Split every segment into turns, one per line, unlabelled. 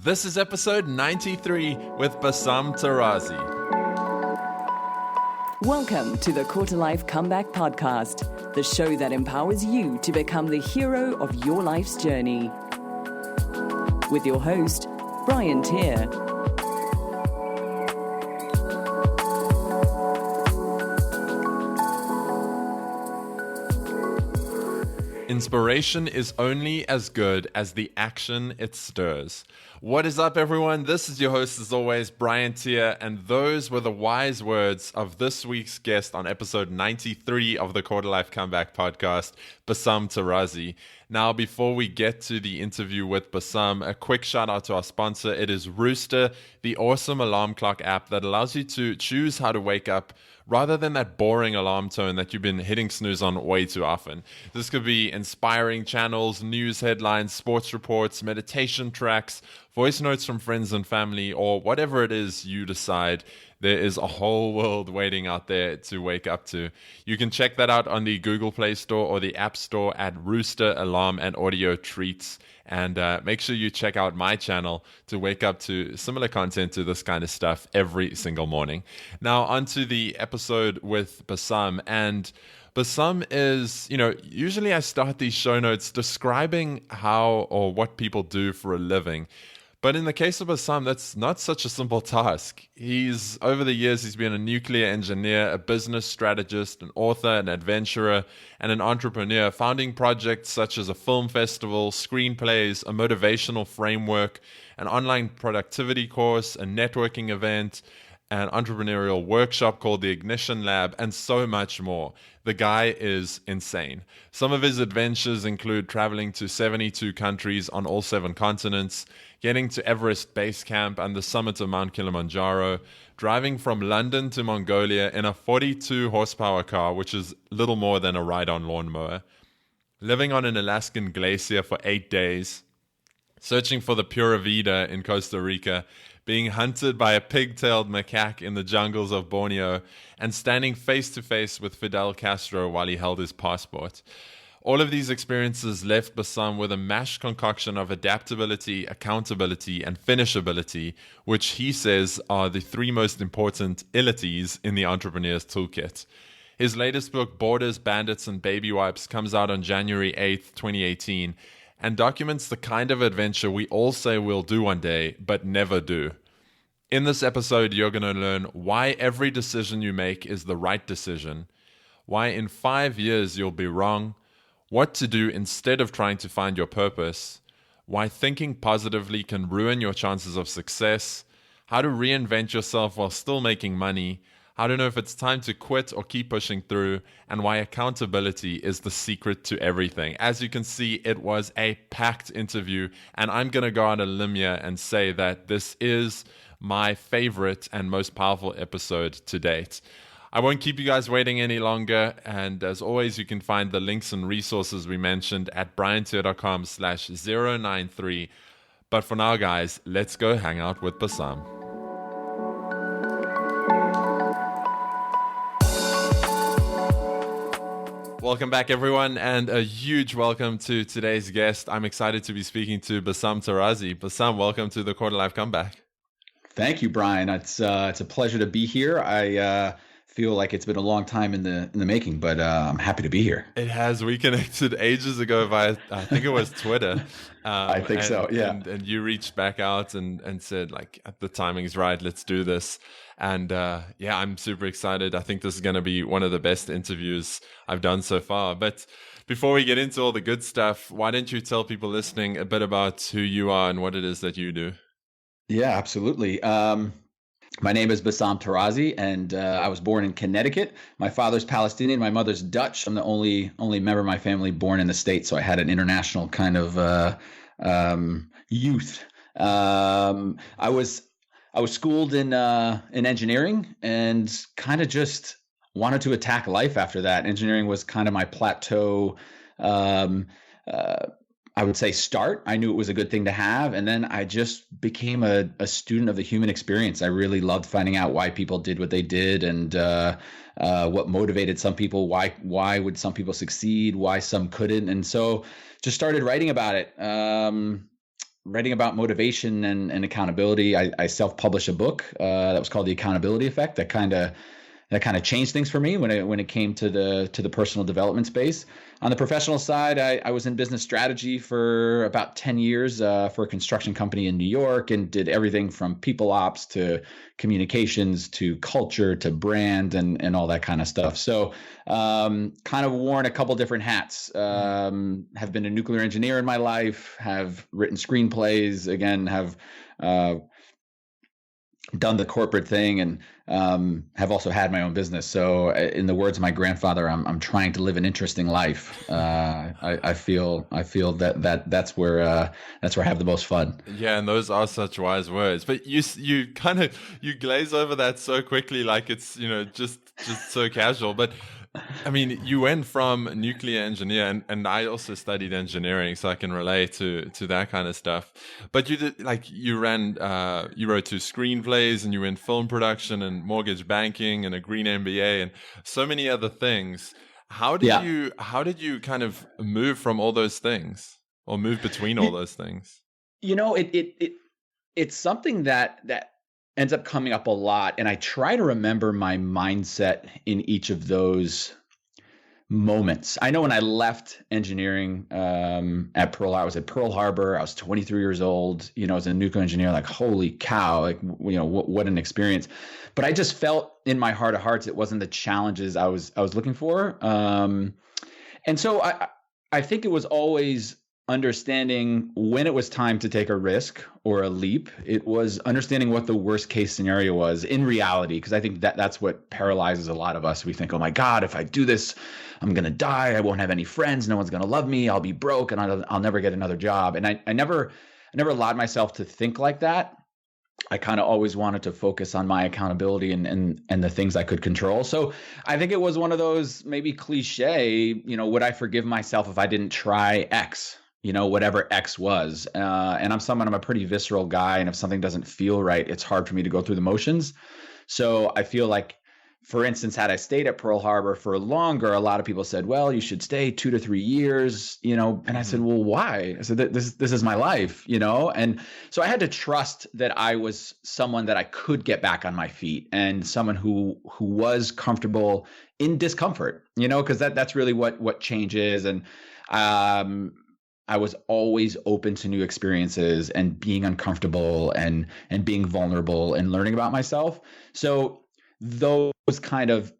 This is episode 93 with Bassam Tarazi.
Welcome to the Quarter Life Comeback Podcast, the show that empowers you to become the hero of your life's journey. With your host, Brian Tier.
Inspiration is only as good as the action it stirs. What is up, everyone? This is your host, as always, Brian Tier, and those were the wise words of this week's guest on episode 93 of the Quarter Life Comeback Podcast, Bassam Tarazi. Now, before we get to the interview with Bassam, a quick shout out to our sponsor. It is Rooster, the awesome alarm clock app that allows you to choose how to wake up rather than that boring alarm tone that you've been hitting snooze on way too often. This could be inspiring channels, news headlines, sports reports, meditation tracks, voice notes from friends and family, or whatever it is you decide. There is a whole world waiting out there to wake up to. You can check that out on the Google Play Store or the App Store at Rooster Alarm and Audio Treats. And make sure you check out my channel to wake up to similar content to this kind of stuff every single morning. Now, onto the episode with Bassam. And Bassam is, usually I start these show notes describing how or what people do for a living. But in the case of Bassam, that's not such a simple task. Over the years, he's been a nuclear engineer, a business strategist, an author, an adventurer, and an entrepreneur, founding projects such as a film festival, screenplays, a motivational framework, an online productivity course, a networking event, an entrepreneurial workshop called the Ignition Lab, and so much more. The guy is insane. Some of his adventures include traveling to 72 countries on all 7 continents, getting to Everest Base Camp and the summit of Mount Kilimanjaro, driving from London to Mongolia in a 42 horsepower car, which is little more than a ride-on lawnmower, living on an Alaskan glacier for 8 days, searching for the Pura Vida in Costa Rica, being hunted by a pig-tailed macaque in the jungles of Borneo, and standing face-to-face with Fidel Castro while he held his passport. All of these experiences left Bassam with a mashed concoction of adaptability, accountability, and finishability, which he says are the 3 most important ilities in the entrepreneur's toolkit. His latest book, Borders, Bandits, and Baby Wipes, comes out on January 8th, 2018, and documents the kind of adventure we all say we'll do one day, but never do. In this episode, you're going to learn why every decision you make is the right decision, why in 5 years you'll be wrong, what to do instead of trying to find your purpose, why thinking positively can ruin your chances of success, how to reinvent yourself while still making money, how to know if it's time to quit or keep pushing through, and why accountability is the secret to everything. As you can see, it was a packed interview, and I'm going to go on a limb here and say that this is my favorite and most powerful episode to date. I won't keep you guys waiting any longer, and as always, you can find the links and resources we mentioned at briantier.com/093. But for now, guys, let's go hang out with Bassam. Welcome back, everyone, and a huge welcome to today's guest. I'm excited to be speaking to Bassam Tarazi. Bassam, welcome to the Quarter Life Comeback.
Thank you, Brian. It's a pleasure to be here. I feel like it's been a long time in the making, but I'm happy to be here.
It has. We connected ages ago via, I think it was Twitter.
I think so, yeah.
And you reached back out and said, like, the timing's right, let's do this. And yeah, I'm super excited. I think this is going to be one of the best interviews I've done so far. But before we get into all the good stuff, why don't you tell people listening a bit about who you are and what it is that you do?
Yeah, absolutely. My name is Bassam Tarazi, and I was born in Connecticut. My father's Palestinian, my mother's Dutch. I'm the only member of my family born in the States, so I had an international kind of youth. I was schooled in engineering, and kind of just wanted to attack life after that. Engineering was kind of my plateau. I would say start. I knew it was a good thing to have. And then I just became a student of the human experience. I really loved finding out why people did what they did, and what motivated some people, why would some people succeed, why some couldn't. And so just started writing about it. writing about motivation and accountability. I self-published a book that was called The Accountability Effect that kind of changed things for me when it came to the personal development space. On the professional side, I was in business strategy for about 10 years for a construction company in New York, and did everything from people ops to communications to culture to brand and all that kind of stuff. So kind of worn a couple different hats. Have been a nuclear engineer in my life, have written screenplays, again, have done the corporate thing, and have also had my own business. So in the words of my grandfather, I'm trying to live an interesting life. I feel that's where I have the most fun.
Yeah, and those are such wise words. But you glaze over that so quickly, like it's just so casual. But I mean, you went from nuclear engineer, and I also studied engineering, so I can relate to that kind of stuff. But you did, like, you wrote 2 screenplays, and you were in film production and mortgage banking and a green MBA and so many other things. How did you kind of move from all those things, or move between all those things?
It's something that ends up coming up a lot. And I try to remember my mindset in each of those moments. I know when I left engineering at Pearl, I was at Pearl Harbor. I was 23 years old, as a nuclear engineer, like, holy cow, like, what an experience. But I just felt in my heart of hearts, it wasn't the challenges I was looking for. And so I think it was always understanding when it was time to take a risk or a leap. It was understanding what the worst case scenario was in reality, because I think that's what paralyzes a lot of us. We think, oh my God, if I do this, I'm going to die. I won't have any friends. No one's going to love me. I'll be broke, and I'll never get another job. And I never allowed myself to think like that. I kind of always wanted to focus on my accountability and the things I could control. So I think it was one of those maybe cliche, would I forgive myself if I didn't try X? Whatever X was. And I'm a pretty visceral guy. And if something doesn't feel right, it's hard for me to go through the motions. So I feel like, for instance, had I stayed at Pearl Harbor for longer, a lot of people said, well, you should stay 2 to 3 years, and I said, well, why? I said, this is my life, And so I had to trust that I was someone that I could get back on my feet, and someone who was comfortable in discomfort, because that's really what change is. And, I was always open to new experiences and being uncomfortable and being vulnerable and learning about myself. So those kind of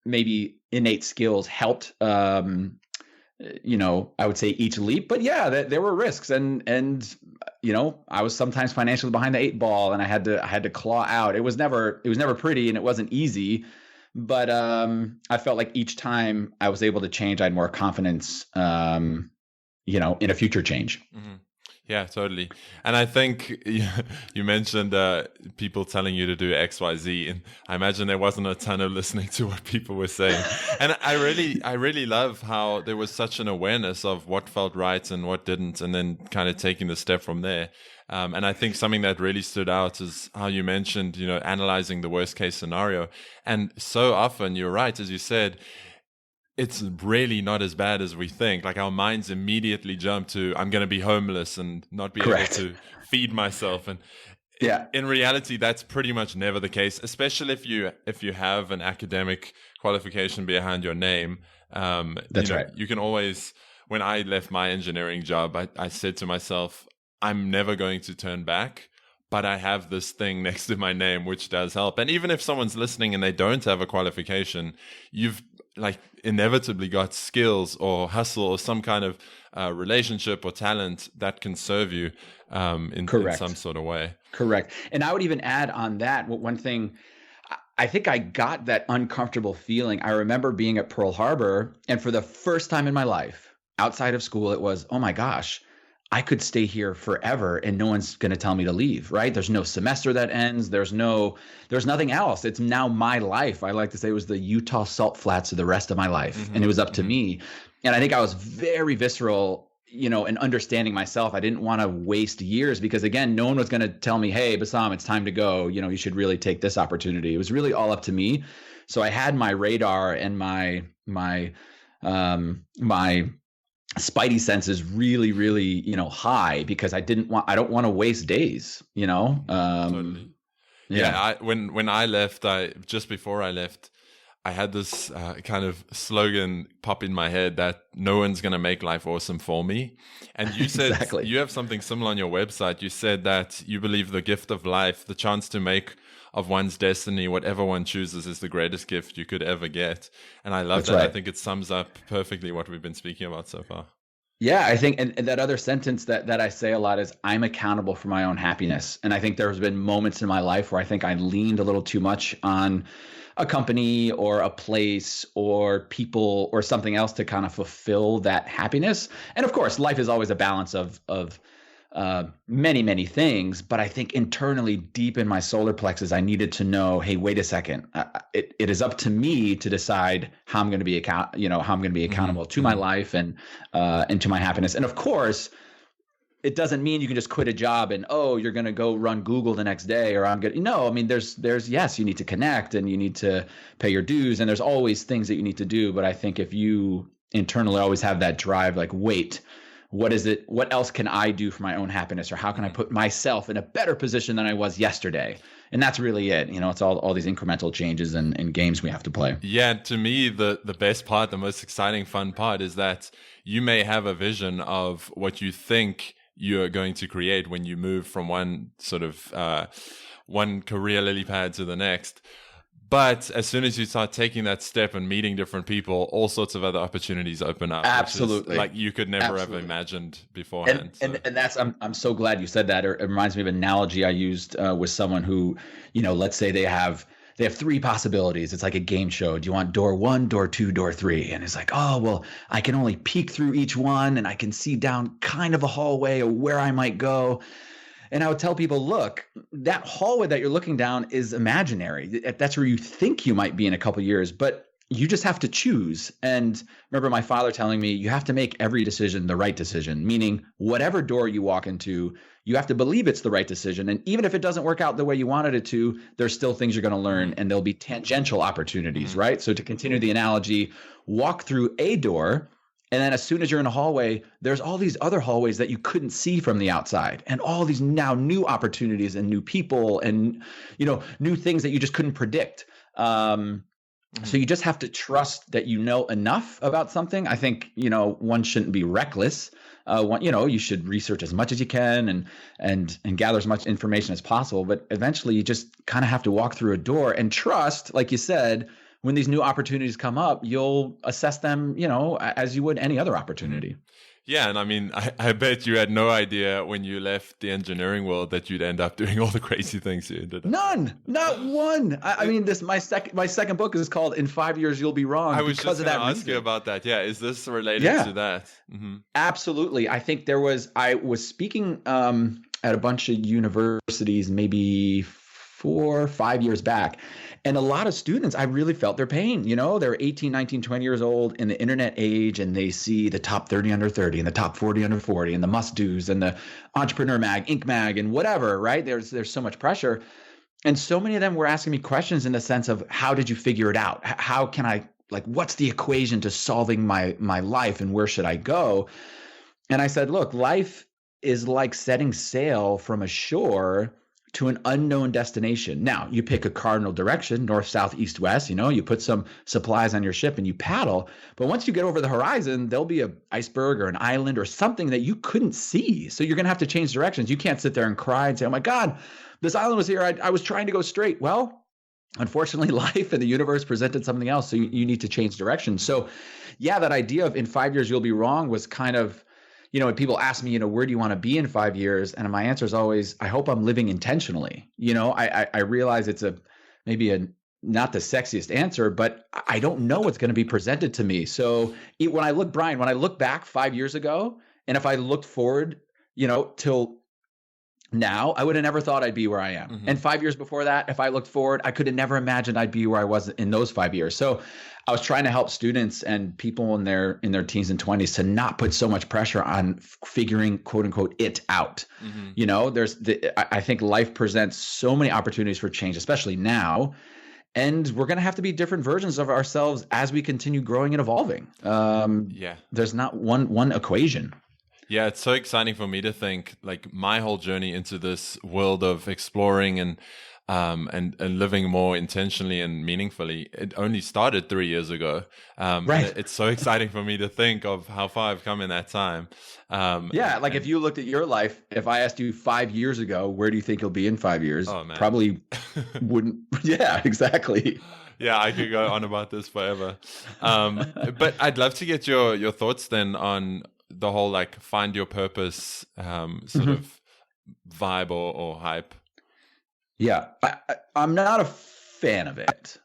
maybe innate skills helped, I would say each leap. But yeah, there were risks, and I was sometimes financially behind the 8 ball, and I had to claw out. It was never pretty, and it wasn't easy. But I felt like each time I was able to change, I had more confidence. In a future change.
Mm-hmm. Yeah, totally. And I think you mentioned people telling you to do X, Y, Z, and I imagine there wasn't a ton of listening to what people were saying. And I really love how there was such an awareness of what felt right and what didn't, and then kind of taking the step from there. And I think something that really stood out is how you mentioned, analyzing the worst case scenario. And so often, you're right, as you said, it's really not as bad as we think. Like, our minds immediately jump to, I'm going to be homeless and not be
Correct.
able to feed myself. And
yeah,
in reality, that's pretty much never the case, especially if you have an academic qualification behind your name.
That's right.
You can always, when I left my engineering job, I said to myself, I'm never going to turn back, but I have this thing next to my name, which does help. And even if someone's listening and they don't have a qualification, you've inevitably got skills or hustle or some kind of relationship or talent that can serve you in some sort of way.
Correct. And I would even add on that, one thing, I think I got that uncomfortable feeling. I remember being at Pearl Harbor, and for the first time in my life, outside of school, it was, oh my gosh, I could stay here forever and no one's going to tell me to leave, right? There's no semester that ends. There's nothing else. It's now my life. I like to say it was the Utah Salt Flats of the rest of my life. Mm-hmm. And it was up to me. And I think I was very visceral, in understanding myself. I didn't want to waste years because, again, no one was going to tell me, hey, Bassam, it's time to go. You should really take this opportunity. It was really all up to me. So I had my radar and my spidey sense is really, really, high because I don't want to waste days,
Totally.
Yeah.
When I left, just before I left, I had this kind of slogan pop in my head that no one's going to make life awesome for me. And you said
Exactly.
You have something similar on your website. You said that you believe the gift of life, the chance to make of one's destiny, whatever one chooses, is the greatest gift you could ever get. And I love
That's
that.
right.
I think it sums up perfectly what we've been speaking about so far.
Yeah, I think, and that other sentence that I say a lot is, I'm accountable for my own happiness. And I think there's been moments in my life where I think I leaned a little too much on a company or a place or people or something else to kind of fulfill that happiness. And of course, life is always a balance of many, many things. But I think internally, deep in my solar plexus, I needed to know, hey, wait a second. It is up to me to decide how I'm going to be accountable to my life and to my happiness. And of course, it doesn't mean you can just quit a job and, you're going to go run Google the next day, or no, I mean, there's, yes, you need to connect and you need to pay your dues, and there's always things that you need to do. But I think if you internally always have that drive, like, wait, what is it? What else can I do for my own happiness? Or how can I put myself in a better position than I was yesterday? And that's really it. It's all these incremental changes and games we have to play.
Yeah, to me, the best part, the most exciting, fun part is that you may have a vision of what you think you're going to create when you move from one sort of one career lily pad to the next. But as soon as you start taking that step and meeting different people, all sorts of other opportunities open up.
Absolutely.
Like you could never have imagined beforehand.
And that's, I'm so glad you said that. It reminds me of an analogy I used with someone who, let's say they have 3 possibilities. It's like a game show. Do you want door 1, door 2, door 3? And it's like, oh, well, I can only peek through each one and I can see down kind of a hallway of where I might go. And I would tell people, look, that hallway that you're looking down is imaginary. That's where you think you might be in a couple of years, but you just have to choose. And remember my father telling me, you have to make every decision the right decision, meaning whatever door you walk into, you have to believe it's the right decision. And even if it doesn't work out the way you wanted it to, there's still things you're going to learn, and there'll be tangential opportunities, right? So to continue the analogy, walk through a door, and then as soon as you're in a hallway, there's all these other hallways that you couldn't see from the outside, and all these now new opportunities and new people and, new things that you just couldn't predict. So you just have to trust that you know enough about something. I think, one shouldn't be reckless. You should research as much as you can and gather as much information as possible. But eventually you just kind of have to walk through a door and trust, like you said, when these new opportunities come up, you'll assess them, as you would any other opportunity.
Yeah, and I mean, I bet you had no idea when you left the engineering world that you'd end up doing all the crazy things you did.
None, not one. I mean, my second book is called "In 5 Years You'll Be Wrong."
I was
because
just
of that
going to ask
reason.
you about that. Yeah, is this related to that? Mm-hmm.
Absolutely. I think I was speaking at a bunch of universities maybe 4 or 5 years back. And a lot of students, I really felt their pain. They're 18, 19, 20 years old in the internet age, and they see the top 30 under 30 and the top 40 under 40 and the must-dos and the Entrepreneur Mag, Inc. Mag, and whatever, right? There's so much pressure. And so many of them were asking me questions in the sense of, how did you figure it out? How can I, what's the equation to solving my life, and where should I go? And I said, look, life is like setting sail from a shore to an unknown destination. Now, you pick a cardinal direction, north, south, east, west, you put some supplies on your ship and you paddle. But once you get over the horizon, there'll be an iceberg or an island or something that you couldn't see. So you're going to have to change directions. You can't sit there and cry and say, oh my God, this island was here. I was trying to go straight. Well, unfortunately, life and the universe presented something else. So you need to change direction. So yeah, that idea of in 5 years, you'll be wrong was kind of, when people ask me, where do you want to be in 5 years? And my answer is always, I hope I'm living intentionally. I realize it's maybe not the sexiest answer, but I don't know what's going to be presented to me. So when I look back 5 years ago, and if I looked forward, till now, I would have never thought I'd be where I am. Mm-hmm. And 5 years before that, if I looked forward, I could have never imagined I'd be where I was in those 5 years. So I was trying to help students and people in their teens and 20s to not put so much pressure on figuring, quote unquote, it out. Mm-hmm. I think life presents so many opportunities for change, especially now. And we're going to have to be different versions of ourselves as we continue growing and evolving. There's not one equation.
Yeah, it's so exciting for me to think like my whole journey into this world of exploring and living more intentionally and meaningfully. It only started 3 years ago.
Right.
It's so exciting for me to think of how far I've come in that time.
If you looked at your life, if I asked you 5 years ago, where do you think you'll be in 5 years?
Oh, man.
Probably wouldn't. Yeah, exactly.
Yeah, I could go on about this forever. But I'd love to get your thoughts then on the whole like find your purpose sort of vibe or hype.
Yeah, I'm not a fan of it.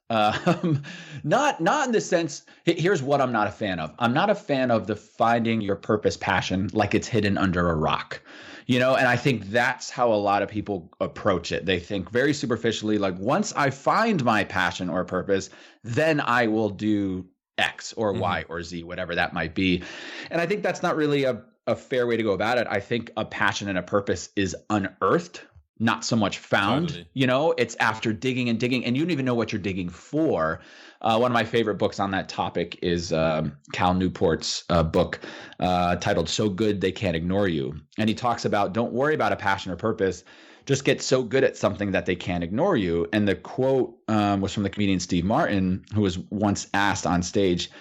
Not in the sense. Here's what I'm not a fan of. I'm not a fan of the finding your purpose passion like it's hidden under a rock. And I think that's how a lot of people approach it. They think very superficially, like once I find my passion or purpose, then I will do X or Y or Z, whatever that might be. And I think that's not really a fair way to go about it. I think a passion and a purpose is unearthed, not so much found.
Totally.
It's after digging and digging, and you don't even know what you're digging for. One of my favorite books on that topic is Cal Newport's book titled So Good They Can't Ignore You. And he talks about don't worry about a passion or purpose. Just get so good at something that they can't ignore you. And the quote was from the comedian Steve Martin, who was once asked on stage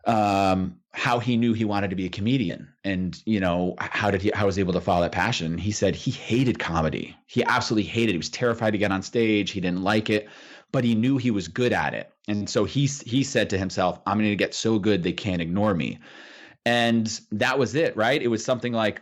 how he knew he wanted to be a comedian and, how was he able to follow that passion? He said he hated comedy. He absolutely hated it. He was terrified to get on stage. He didn't like it, but he knew he was good at it. And so he said to himself, I'm going to get so good they can't ignore me. And that was it, right? It was something like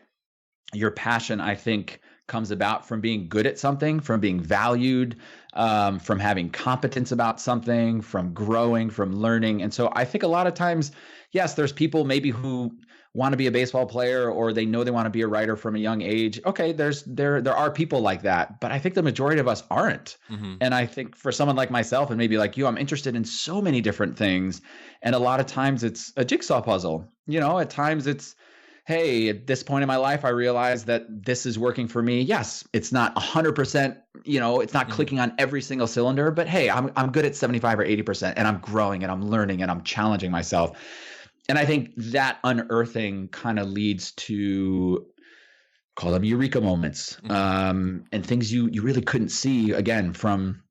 your passion, I think, comes about from being good at something, from being valued, from having competence about something, from growing, from learning. And so I think a lot of times, yes, there's people maybe who want to be a baseball player or they know they want to be a writer from a young age. Okay, there are people like that, but I think the majority of us aren't. And I think for someone like myself and maybe like you, I'm interested in so many different things. And a lot of times it's a jigsaw puzzle. At times it's, hey, at this point in my life, I realize that this is working for me. Yes, it's not 100%, it's not clicking on every single cylinder, but hey, I'm good at 75 or 80% and I'm growing and I'm learning and I'm challenging myself. And I think that unearthing kind of leads to, call them eureka moments, and things you really couldn't see again from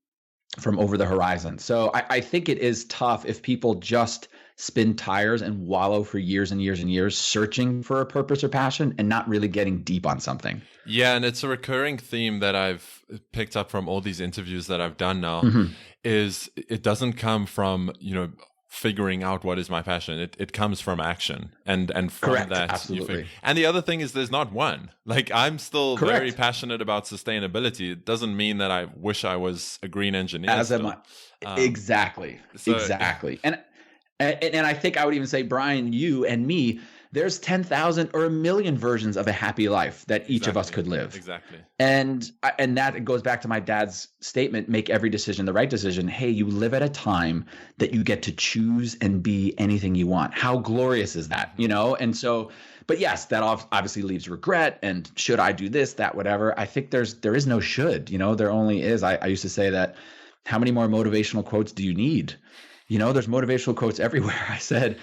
over the horizon. So I think it is tough if people just spin tires and wallow for years and years and years searching for a purpose or passion and not really getting deep on something.
Yeah, and it's a recurring theme that I've picked up from all these interviews that I've done now is it doesn't come from, figuring out what is my passion. It comes from action and from
Correct,
that.
absolutely.
And the other thing is there's not one. Like I'm still very passionate about sustainability. It doesn't mean that I wish I was a green engineer.
As am I. Exactly. And I think I would even say, Brian, you and me, there's 10,000 or a million versions of a happy life that each of us could live.
Exactly.
And that goes back to my dad's statement, make every decision the right decision. Hey, you live at a time that you get to choose and be anything you want. How glorious is that? And so, but yes, that obviously leaves regret and should I do this, that, whatever. I think there is no should, there only is. I used to say that, how many more motivational quotes do you need? There's motivational quotes everywhere. I said,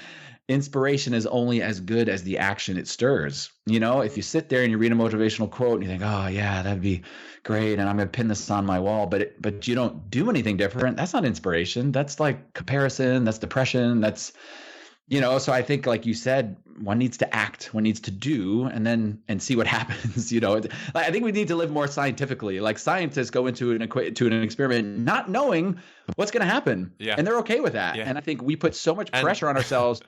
inspiration is only as good as the action it stirs. If you sit there and you read a motivational quote and you think, oh yeah, that'd be great, and I'm going to pin this on my wall, but you don't do anything different, that's not inspiration. That's like comparison. That's depression. That's, so I think, like you said, one needs to act, one needs to do, and see what happens. I think we need to live more scientifically. Like scientists go into an experiment not knowing what's going to happen, and they're okay with that. And I think we put so much pressure on ourselves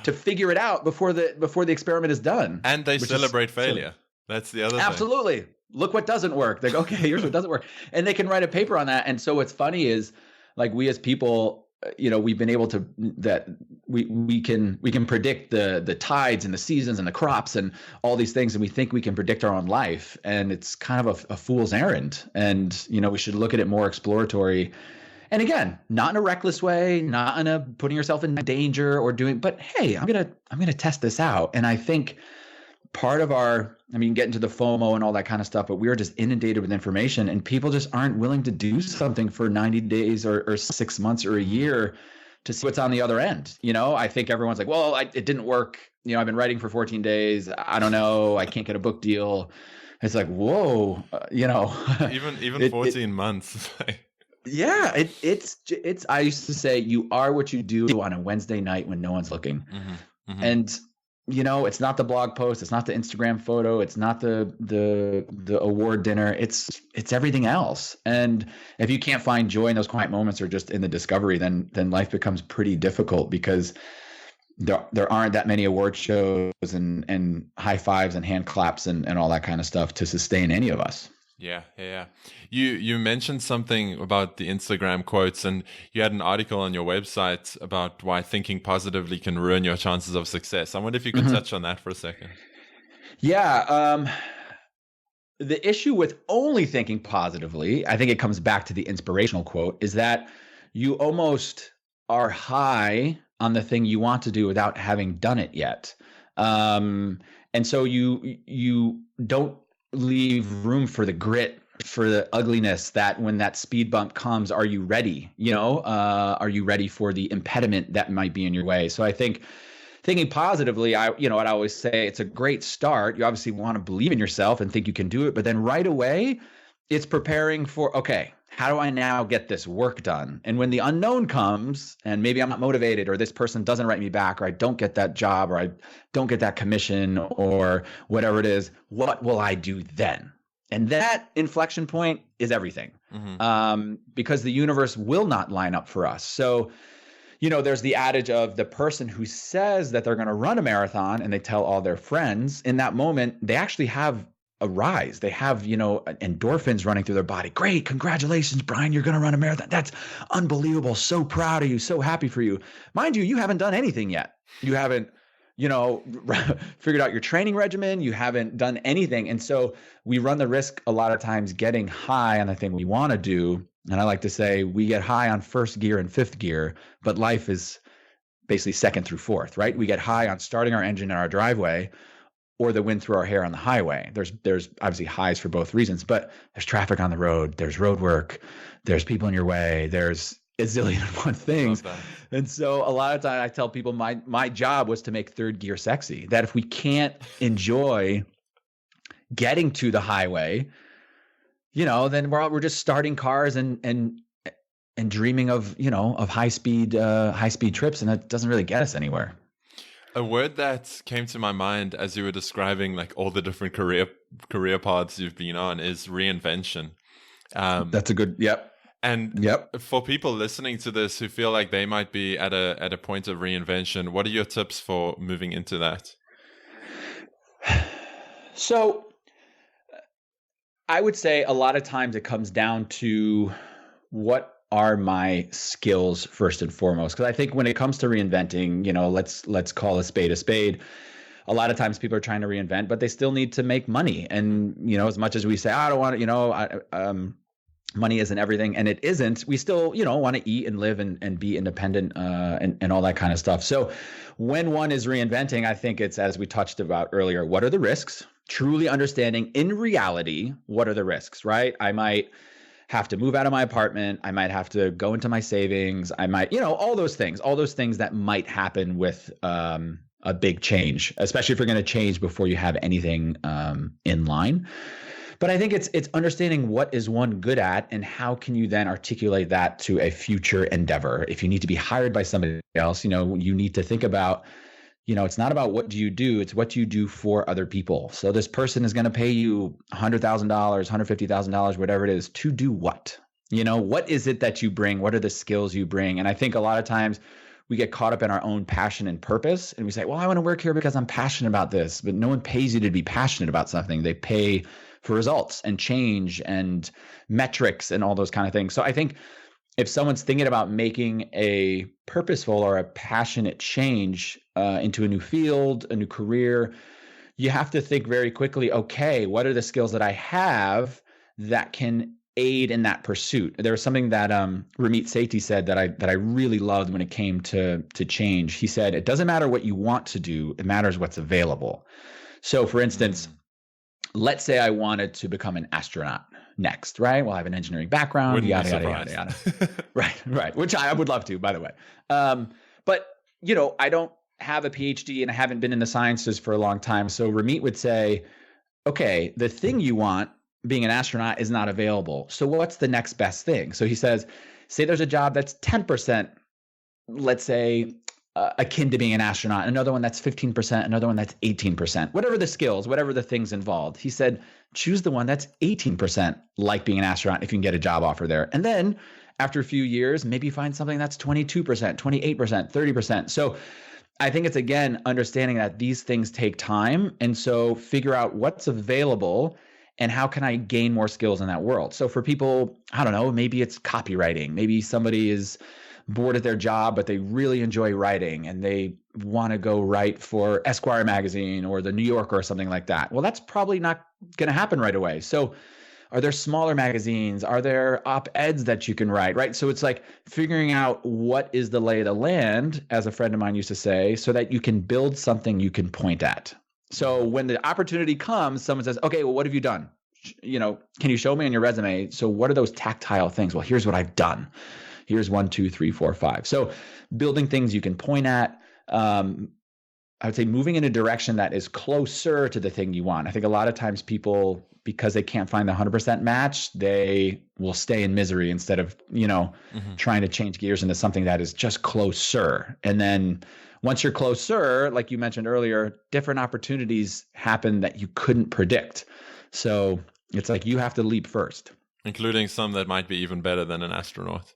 to figure it out before the experiment is done.
And they celebrate failure. That's the other thing.
Absolutely. Look what doesn't work. They go, okay, here's what doesn't work, and they can write a paper on that. And so what's funny is, like, we as people, we've been able to that we can predict the tides and the seasons and the crops and all these things, and we think we can predict our own life, and it's kind of a fool's errand. And we should look at it more exploratory. And again, not in a reckless way, not in a putting yourself in danger or doing, but hey, I'm gonna test this out. And I think part of get into the FOMO and all that kind of stuff, but we are just inundated with information, and people just aren't willing to do something for 90 days or 6 months or a year to see what's on the other end. I think everyone's like, well, it didn't work. I've been writing for 14 days. I don't know. I can't get a book deal. It's like, whoa,
even 14 months.
Yeah, it's. I used to say, you are what you do on a Wednesday night when no one's looking, and it's not the blog post, it's not the Instagram photo, it's not the award dinner. It's everything else. And if you can't find joy in those quiet moments or just in the discovery, then life becomes pretty difficult, because there aren't that many award shows and high fives and hand claps and all that kind of stuff to sustain any of us.
Yeah. You mentioned something about the Instagram quotes, and you had an article on your website about why thinking positively can ruin your chances of success. I wonder if you could touch on that for a second.
Yeah. The issue with only thinking positively, I think it comes back to the inspirational quote, is that you almost are high on the thing you want to do without having done it yet. And so you don't leave room for the grit, for the ugliness, that when that speed bump comes, are you ready? Are you ready for the impediment that might be in your way? So I think thinking positively, what I always say, it's a great start. You obviously want to believe in yourself and think you can do it, but then right away it's preparing for, okay, how do I now get this work done? And when the unknown comes, and maybe I'm not motivated, or this person doesn't write me back, or I don't get that job, or I don't get that commission, or whatever it is, what will I do then? And that inflection point is everything, because the universe will not line up for us. So, there's the adage of the person who says that they're going to run a marathon and they tell all their friends. In that moment, they actually have a rise. They have, endorphins running through their body. Great. Congratulations, Brian. You're going to run a marathon. That's unbelievable. So proud of you. So happy for you. Mind you, you haven't done anything yet. You haven't, figured out your training regimen. You haven't done anything. And so we run the risk a lot of times getting high on the thing we want to do. And I like to say we get high on first gear and fifth gear, but life is basically second through fourth, right? We get high on starting our engine in our driveway, or the wind through our hair on the highway. There's obviously highs for both reasons, but there's traffic on the road, there's road work, there's people in your way, there's a zillion and one things. And so a lot of times I tell people my job was to make third gear sexy, that if we can't enjoy getting to the highway, then we're just starting cars and dreaming of high speed trips, and that doesn't really get us anywhere.
A word that came to my mind as you were describing like all the different career paths you've been on is reinvention.
That's a good, yep.
And for people listening to this who feel like they might be at a point of reinvention, what are your tips for moving into that?
So I would say a lot of times it comes down to what are my skills first and foremost. Because I think when it comes to reinventing, let's call a spade a spade. A lot of times people are trying to reinvent, but they still need to make money. And, as much as we say, I don't want to, money isn't everything, and it isn't, we still, want to eat and live and be independent and all that kind of stuff. So when one is reinventing, I think it's, as we touched about earlier, what are the risks? Truly understanding in reality, what are the risks, right? I might have to move out of my apartment. I might have to go into my savings. I might, all those things that might happen with a big change, especially if you're going to change before you have anything in line. But I think it's understanding what is one good at, and how can you then articulate that to a future endeavor. If you need to be hired by somebody else, you need to think about, it's not about what do you do, it's what you do for other people. So this person is going to pay you $100,000, $150,000, whatever it is, to do what? What is it that you bring? What are the skills you bring? And I think a lot of times we get caught up in our own passion and purpose, and we say, well, I want to work here because I'm passionate about this. But no one pays you to be passionate about something. They pay for results and change and metrics and all those kind of things. So I think if someone's thinking about making a purposeful or a passionate change into a new field, a new career, you have to think very quickly, okay, what are the skills that I have that can aid in that pursuit? There was something that Ramit Sethi said that I really loved when it came to change. He said, it doesn't matter what you want to do, it matters what's available. So for instance, let's say I wanted to become an astronaut next, right? Well, I have an engineering background, yada, yada, yada. Right. Which I would love to, by the way. But, I don't have a PhD and I haven't been in the sciences for a long time. So Ramit would say, okay, the thing you want, being an astronaut, is not available. So what's the next best thing? So he says, say there's a job that's 10%, let's say, akin to being an astronaut, another one that's 15%, another one that's 18%, whatever the skills, whatever the things involved. He said, choose the one that's 18% like being an astronaut if you can get a job offer there. And then after a few years, maybe find something that's 22%, 28%, 30%. So I think it's, again, understanding that these things take time. And so figure out what's available and how can I gain more skills in that world. So for people, I don't know, maybe it's copywriting. Maybe somebody is bored at their job, but they really enjoy writing and they want to go write for Esquire magazine or the New Yorker or something like that. Well, that's probably not going to happen right away. So are there smaller magazines? Are there op-eds that you can write, right? So it's like figuring out what is the lay of the land, as a friend of mine used to say, so that you can build something you can point at. So when the opportunity comes, someone says, okay, well, what have you done? Can you show me on your resume? So what are those tactile things? Well, here's what I've done. Here's 1, 2, 3, 4, 5. So building things you can point at, I would say moving in a direction that is closer to the thing you want. I think a lot of times people, because they can't find the 100% match, they will stay in misery instead of, trying to change gears into something that is just closer. And then once you're closer, like you mentioned earlier, different opportunities happen that you couldn't predict. So it's like you have to leap first.
Including some that might be even better than an astronaut.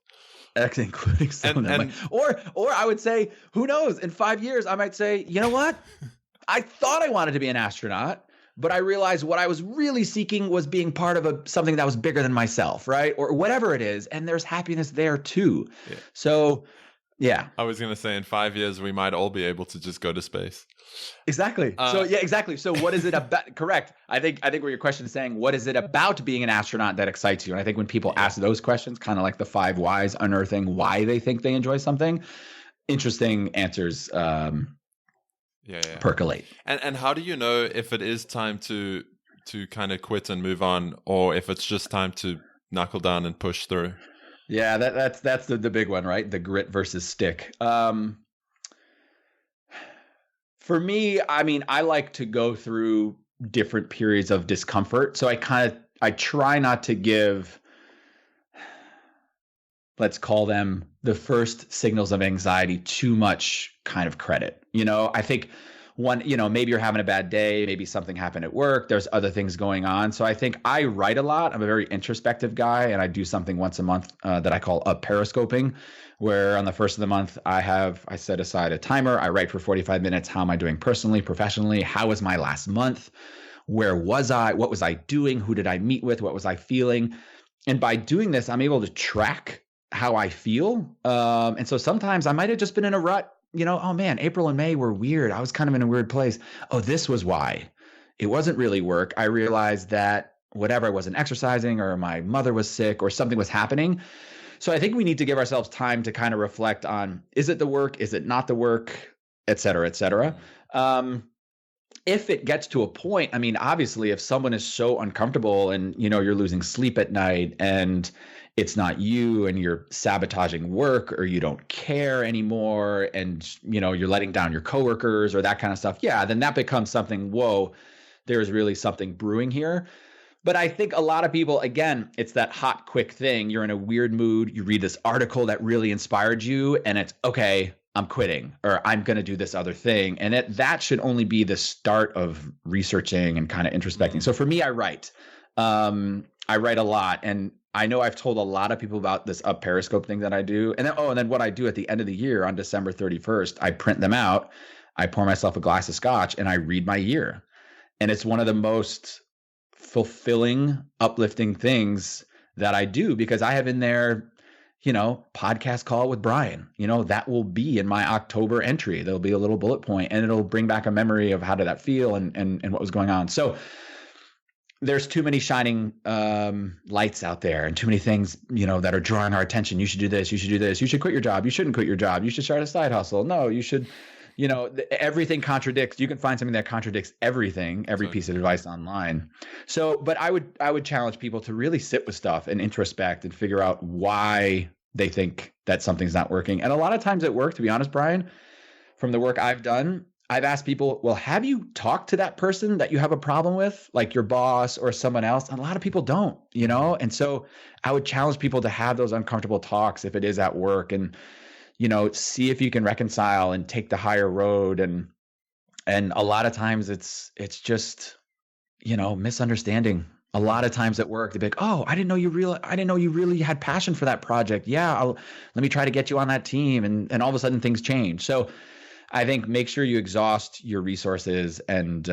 Including some or I would say, who knows? In 5 years, I might say, you know what? I thought I wanted to be an astronaut, but I realized what I was really seeking was being part of something that was bigger than myself, right? Or whatever it is. And there's happiness there too. Yeah. So, yeah.
I was going to say in 5 years, we might all be able to just go to space.
Exactly. Exactly. So what is it about? Correct. I think what your question is saying, what is it about being an astronaut that excites you? And I think when people ask those questions, kind of like the 5 whys, unearthing why they think they enjoy something, interesting answers percolate.
And how do you know if it is time to kind of quit and move on, or if it's just time to knuckle down and push through?
Yeah, that's the big one, right? The grit versus stick. For me, I mean, I like to go through different periods of discomfort. So I try not to give, let's call them the first signals of anxiety, too much kind of credit. I think maybe you're having a bad day, maybe something happened at work, there's other things going on. So I think I write a lot. I'm a very introspective guy, and I do something once a month that I call periscoping, where on the first of the month, I set aside a timer. I write for 45 minutes. How am I doing personally, professionally? How was my last month? Where was I? What was I doing? Who did I meet with? What was I feeling? And by doing this, I'm able to track how I feel. And so sometimes I might have just been in a rut. Oh man, April and May were weird. I was kind of in a weird place. Oh, this was why. It wasn't really work. I realized that whatever, I wasn't exercising, or my mother was sick, or something was happening. So I think we need to give ourselves time to kind of reflect on, is it the work? Is it not the work? Et cetera, et cetera. If it gets to a point, I mean, obviously, if someone is so uncomfortable and, you're losing sleep at night and it's not you and you're sabotaging work, or you don't care anymore and, you're letting down your coworkers or that kind of stuff, yeah, then that becomes something, whoa, there's really something brewing here. But I think a lot of people, again, it's that hot, quick thing. You're in a weird mood. You read this article that really inspired you and it's, okay, I'm quitting, or I'm going to do this other thing. And that should only be the start of researching and kind of introspecting. So for me, I write. I write a lot. And I know I've told a lot of people about this Periscope thing that I do. And then what I do at the end of the year on December 31st, I print them out. I pour myself a glass of scotch and I read my year. And it's one of the most fulfilling, uplifting things that I do, because I have in there, podcast call with Brian, that will be in my October entry. There'll be a little bullet point and it'll bring back a memory of how did that feel and what was going on. So there's too many shining lights out there and too many things, that are drawing our attention. You should do this. You should do this. You should quit your job. You shouldn't quit your job. You should start a side hustle. No, you should everything contradicts. You can find something that contradicts everything, every piece of advice online. So, but I would challenge people to really sit with stuff and introspect and figure out why they think that something's not working. And a lot of times at work, to be honest, Brian, from the work I've done, I've asked people, well, have you talked to that person that you have a problem with, like your boss or someone else? And a lot of people don't, And so I would challenge people to have those uncomfortable talks if it is at work, and, see if you can reconcile and take the higher road. And a lot of times it's just, misunderstanding. A lot of times at work, they'd be like, oh, I didn't know you really had passion for that project. Yeah. Let me try to get you on that team. And all of a sudden things change. So I think make sure you exhaust your resources, and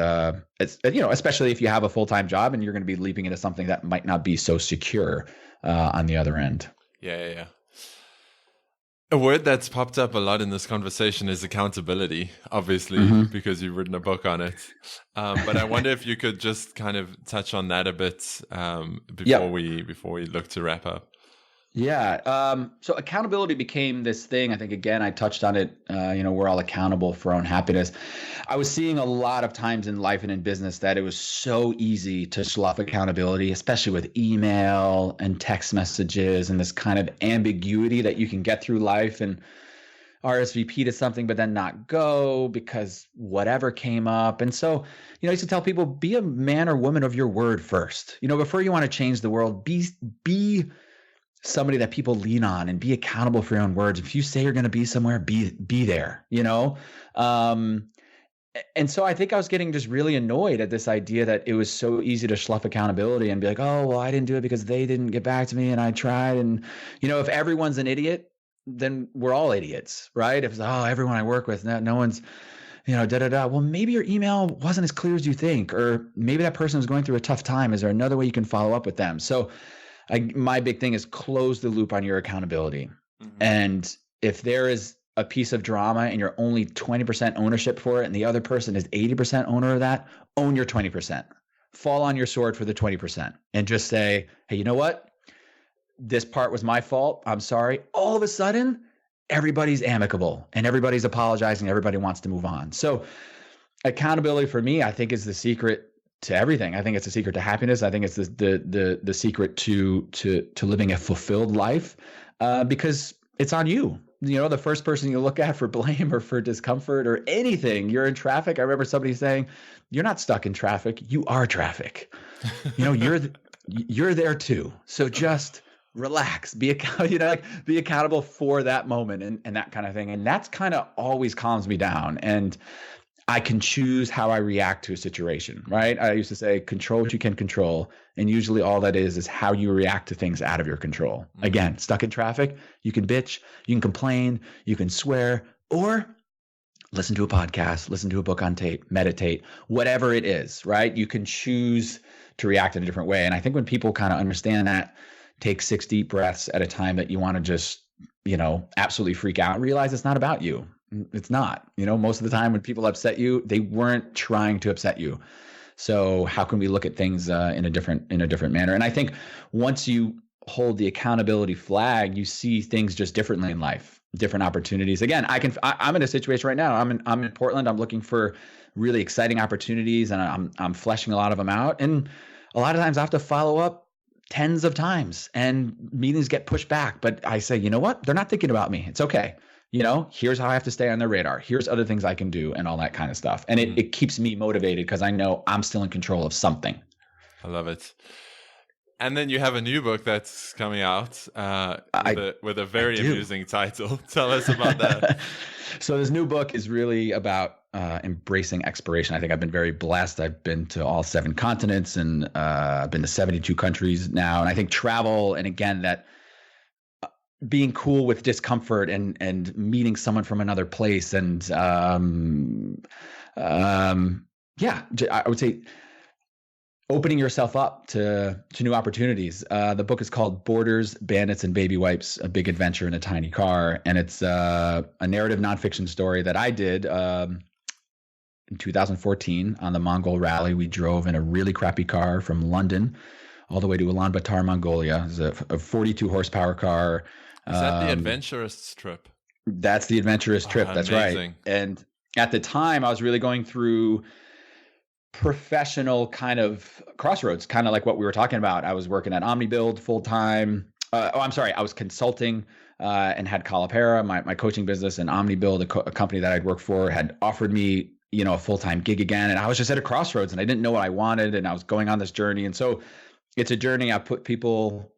especially if you have a full-time job and you're going to be leaping into something that might not be so secure on the other end.
Yeah. A word that's popped up a lot in this conversation is accountability, obviously, because you've written a book on it. But I wonder if you could just kind of touch on that a bit before we look to wrap up.
Yeah. So accountability became this thing. I think, again, I touched on it. We're all accountable for our own happiness. I was seeing a lot of times in life and in business that it was so easy to slough accountability, especially with email and text messages and this kind of ambiguity that you can get through life and RSVP to something, but then not go because whatever came up. And so, I used to tell people, be a man or woman of your word first. Before you want to change the world, be somebody that people lean on and be accountable for your own words. If you say you're going to be somewhere, be there, And so I think I was getting just really annoyed at this idea that it was so easy to slough accountability and be like, oh, well, I didn't do it because they didn't get back to me and I tried. And, if everyone's an idiot, then we're all idiots, right? If it's, oh, everyone I work with, no one's, Well, maybe your email wasn't as clear as you think, or maybe that person was going through a tough time. Is there another way you can follow up with them? So my big thing is close the loop on your accountability. And if there is a piece of drama and you're only 20% ownership for it and the other person is 80% owner of that, own your 20%. Fall on your sword for the 20% and just say, hey, you know what? This part was my fault. I'm sorry. All of a sudden, everybody's amicable and everybody's apologizing. Everybody wants to move on. So accountability for me, I think, is the secret to everything. I think it's the secret to happiness. I think it's the secret to living a fulfilled life, because it's on you. The first person you look at for blame or for discomfort or anything. You're in traffic. I remember somebody saying, "You're not stuck in traffic. You are traffic." You're there too. So just relax. Be accountable for that moment and that kind of thing. And that's kind of always calms me down. And I can choose how I react to a situation, right? I used to say, control what you can control. And usually all that is how you react to things out of your control. Again, stuck in traffic, you can bitch, you can complain, you can swear, or listen to a podcast, listen to a book on tape, meditate, whatever it is, right? You can choose to react in a different way. And I think when people kind of understand that, take 6 deep breaths at a time that you want to just, absolutely freak out, realize it's not about you. It's not. Most of the time when people upset you, they weren't trying to upset you. So how can we look at things in a different manner? And I think once you hold the accountability flag, you see things just differently in life, different opportunities. Again, I'm in a situation right now. I'm in Portland. I'm looking for really exciting opportunities, and I'm fleshing a lot of them out. And a lot of times I have to follow up tens of times, and meetings get pushed back. But I say, you know what? They're not thinking about me. It's okay. Here's how I have to stay on their radar. Here's other things I can do and all that kind of stuff. And it keeps me motivated because I know I'm still in control of something.
I love it. And then you have a new book that's coming out with a very amusing title. Tell us about that.
So this new book is really about embracing exploration. I think I've been very blessed. I've been to all 7 continents, and I've been to 72 countries now. And I think travel, and again, that being cool with discomfort and meeting someone from another place, and I would say opening yourself up to new opportunities. The book is called Borders, Bandits, and Baby Wipes: A Big Adventure in a Tiny Car, and it's a narrative nonfiction story that I did in 2014 on the Mongol Rally. We drove in a really crappy car from London all the way to Ulaanbaatar, Mongolia. It's a 42 horsepower car.
Is that the adventurous trip?
That's the adventurous trip. That's
amazing.
Right. And at the time I was really going through professional kind of crossroads, kind of like what we were talking about. I was working at OmniBuild full time. I was consulting and had Calipera, my coaching business, and OmniBuild, a company that I'd worked for, had offered me, a full-time gig again. And I was just at a crossroads and I didn't know what I wanted. And I was going on this journey. And so it's a journey. I put people,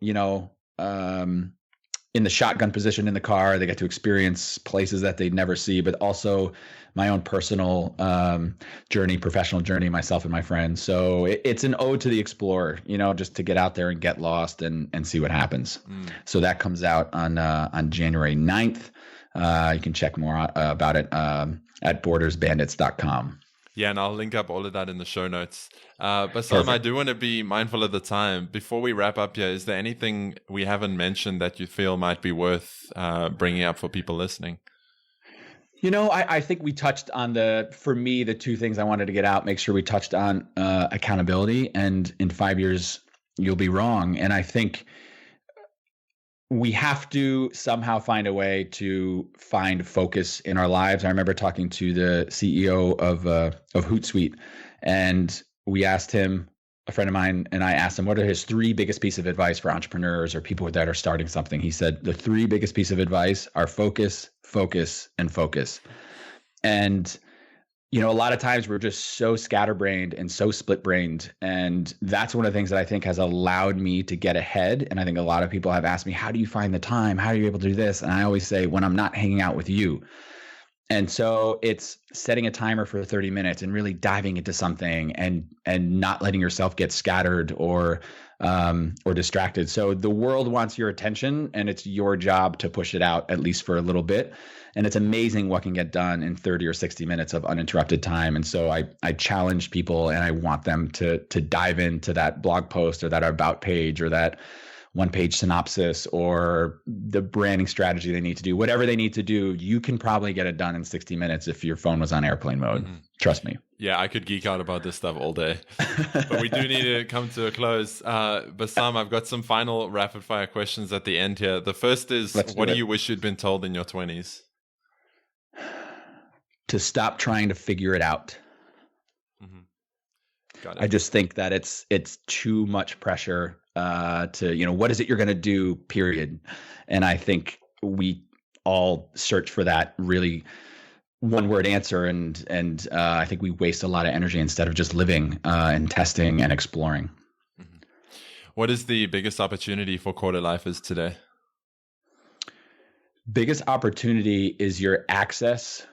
in the shotgun position in the car. They get to experience places that they'd never see, but also my own personal journey, professional journey, myself and my friends. So it's an ode to the explorer, just to get out there and get lost and see what happens. So that comes out on January 9th. You can check more about it at bordersbandits.com.
Yeah, and I'll link up all of that in the show notes. Bassam, I do want to be mindful of the time. Before we wrap up here, is there anything we haven't mentioned that you feel might be worth bringing up for people listening?
I think we touched on for me, the two things I wanted to get out, make sure we touched on accountability, and in 5 years, you'll be wrong. And I think we have to somehow find a way to find focus in our lives. I remember talking to the CEO of Hootsuite, and we asked him, a friend of mine and I asked him, what are his 3 biggest pieces of advice for entrepreneurs or people that are starting something? He said, the 3 biggest pieces of advice are focus, focus, and focus. And a lot of times we're just so scatterbrained and so split-brained. And that's one of the things that I think has allowed me to get ahead. And I think a lot of people have asked me, how do you find the time? How are you able to do this? And I always say, when I'm not hanging out with you. And so it's setting a timer for 30 minutes and really diving into something and not letting yourself get scattered or distracted. So the world wants your attention, and it's your job to push it out, at least for a little bit. And it's amazing what can get done in 30 or 60 minutes of uninterrupted time. And so I challenge people, and I want them to dive into that blog post or that about page or that one-page synopsis or the branding strategy they need to do. Whatever they need to do, you can probably get it done in 60 minutes if your phone was on airplane mode. Mm-hmm. Trust me.
Yeah, I could geek out about this stuff all day. But we do need to come to a close. Bassam, I've got some final rapid-fire questions at the end here. The first is, what do you wish you'd been told in your 20s?
To stop trying to figure it out.
Mm-hmm. Got it.
I just think that it's too much pressure to, what is it you're going to do, period. And I think we all search for that really one word answer. And I think we waste a lot of energy instead of just living and testing and exploring.
Mm-hmm. What is the biggest opportunity for quarter lifers today?
Biggest opportunity is your access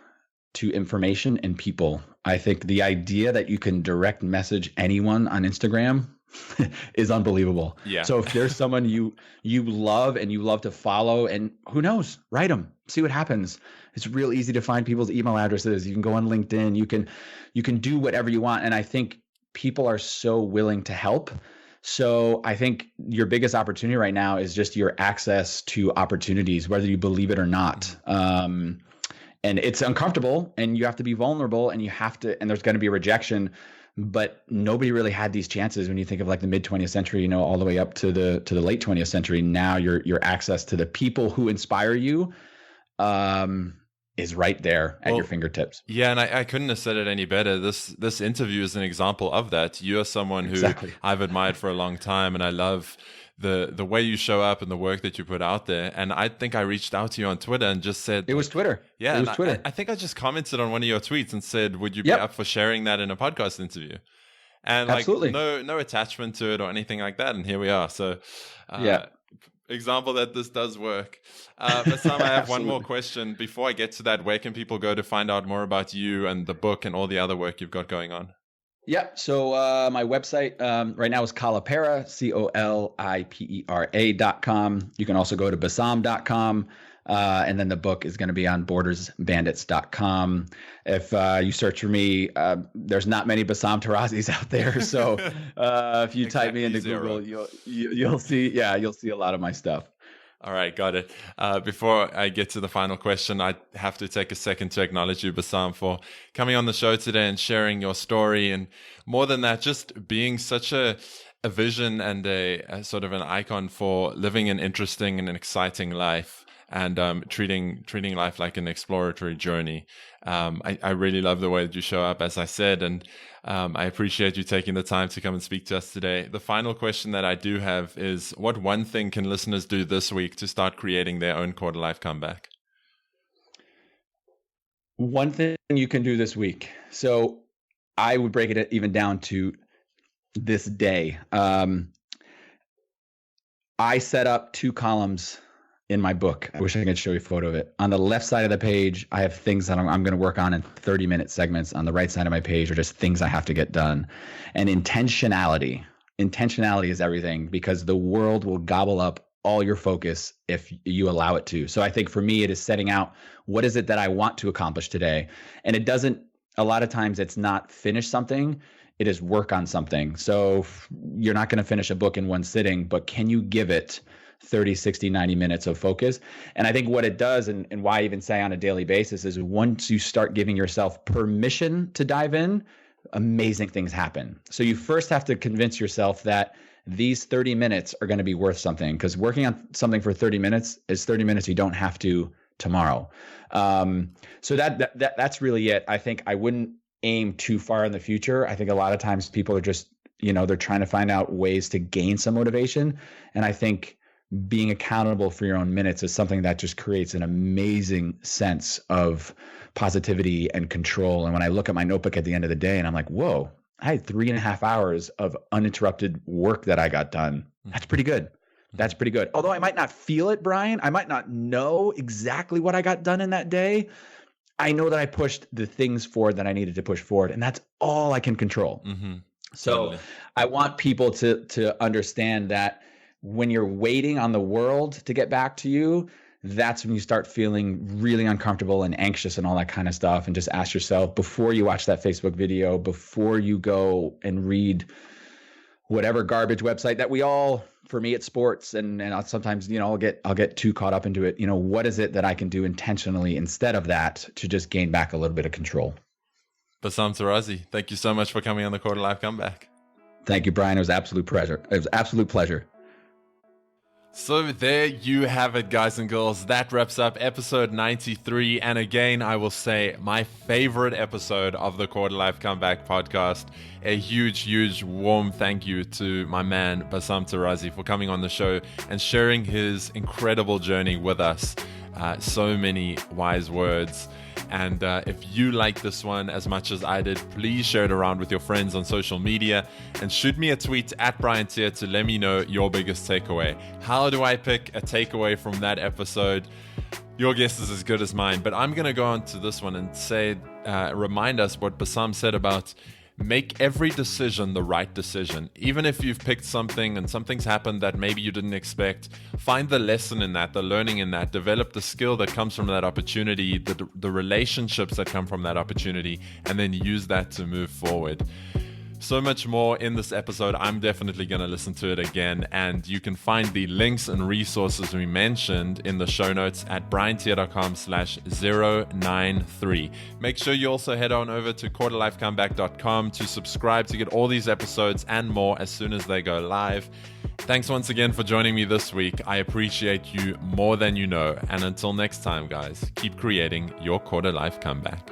to information and people. I think the idea that you can direct message anyone on Instagram is unbelievable.
Yeah.
So if there's someone you love and you love to follow, and who knows, write them, see what happens. It's real easy to find people's email addresses. You can go on LinkedIn. You can do whatever you want. And I think people are so willing to help. So I think your biggest opportunity right now is just your access to opportunities, whether you believe it or not. And it's uncomfortable, and you have to be vulnerable, and there's going to be rejection, but nobody really had these chances when you think of like the mid 20th century, all the way up to the late 20th century. Now your access to the people who inspire you is right there at your fingertips.
Yeah, and I couldn't have said it any better. This interview is an example of that. You are someone who I've admired for a long time, and I love the way you show up and the work that you put out there. And I think I reached out to you on Twitter and just said...
It was Twitter.
Yeah,
it was Twitter.
I think I just commented on one of your tweets and said, would you be up for sharing that in a podcast interview? And
absolutely.
No attachment to it or anything like that. And here we are. So example that this does work. Bassam, I have one more question. Before I get to that, where can people go to find out more about you and the book and all the other work you've got going on?
Yeah. So my website right now is Calipera, COLIPERA.com. You can also go to Bassam.com. And then the book is going to be on bordersbandits.com. If you search for me, there's not many Bassam Tarazis out there. So if you type me into Google, you'll see a lot of my stuff.
All right, got it. Before I get to the final question, I have to take a second to acknowledge you, Bassam, for coming on the show today and sharing your story. And more than that, just being such a vision and a sort of an icon for living an interesting and an exciting life. and treating life like an exploratory journey. I really love the way that you show up, as I said, and I appreciate you taking the time to come and speak to us today. The final question that I do have is, what one thing can listeners do this week to start creating their own quarter life comeback?
One thing you can do this week. So I would break it even down to this day. I set up 2 columns in my book. I wish I could show you a photo of it. On the left side of the page, I have things that I'm going to work on in 30-minute segments. On the right side of my page are just things I have to get done. And intentionality is everything, because the world will gobble up all your focus if you allow it to. So I think for me, it is setting out, what is it that I want to accomplish today? And it doesn't, a lot of times it's not finish something, it is work on something. So you're not going to finish a book in one sitting, but can you give it 30, 60, 90 minutes of focus? And I think what it does, and why I even say on a daily basis, is once you start giving yourself permission to dive in, amazing things happen. So you first have to convince yourself that these 30 minutes are going to be worth something, because working on something for 30 minutes is 30 minutes you don't have to tomorrow. So that's really it. I think I wouldn't aim too far in the future. I think a lot of times people are just, they're trying to find out ways to gain some motivation. And I think being accountable for your own minutes is something that just creates an amazing sense of positivity and control. And when I look at my notebook at the end of the day and I'm like, whoa, I had 3.5 hours of uninterrupted work that I got done. That's pretty good. That's pretty good. Although I might not feel it, Brian, I might not know exactly what I got done in that day, I know that I pushed the things forward that I needed to push forward, and that's all I can control. Mm-hmm. So totally. I want people to understand that when you're waiting on the world to get back to you, that's when you start feeling really uncomfortable and anxious and all that kind of stuff. And just ask yourself, before you watch that Facebook video, before you go and read whatever garbage website that we all, for me, it's sports, and I'll sometimes, I'll get too caught up into it. What is it that I can do intentionally instead of that to just gain back a little bit of control?
Bassam Tarazi, thank you so much for coming on the Quarter Life Comeback. Thank you,
Brian. It was an absolute pleasure.
So there you have it, guys and girls. That wraps up episode 93. And again, I will say my favorite episode of the Quarter Life Comeback podcast. A huge warm thank you to my man, Bassam Tarazi, for coming on the show and sharing his incredible journey with us. So many wise words. And if you like this one as much as I did, please share it around with your friends on social media and shoot me a tweet at Brian Tier to let me know your biggest takeaway. How do I pick a takeaway from that episode? Your guess is as good as mine, but I'm going to go on to this one and say, remind us what Bassam said about make every decision the right decision. Even if you've picked something and something's happened that maybe you didn't expect, find the lesson in that, the learning in that, develop the skill that comes from that opportunity, the relationships that come from that opportunity, and then use that to move forward. So much more in this episode. I'm definitely going to listen to it again, and you can find the links and resources we mentioned in the show notes at briantier.com/093. Make sure you also head on over to quarterlifecomeback.com to subscribe to get all these episodes and more as soon as they go live. Thanks once again for joining me this week. I appreciate you more than you know. And until next time, guys, keep creating your quarter life comeback.